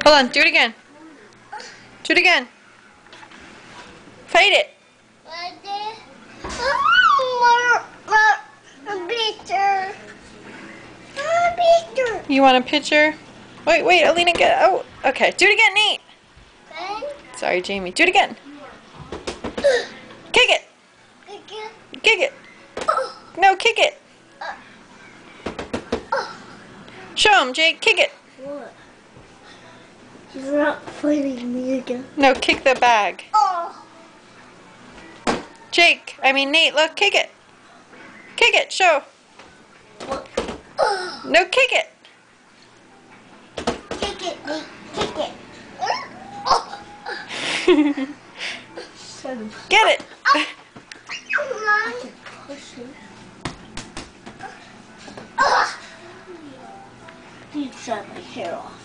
Hold on, do it again. Do it again. Fight it. You want a picture? Wait, Alina, get out. Okay, do it again, Nate. Sorry, Jamie. Do it again. Kick it. Kick it. No, kick it. Show him, Jake. Kick it. What? You're not fighting me again. No, kick the bag. Nate, look, kick it. Kick it, show. No, kick it. Kick it, Nate. Kick it. Get it. You shut my hair off.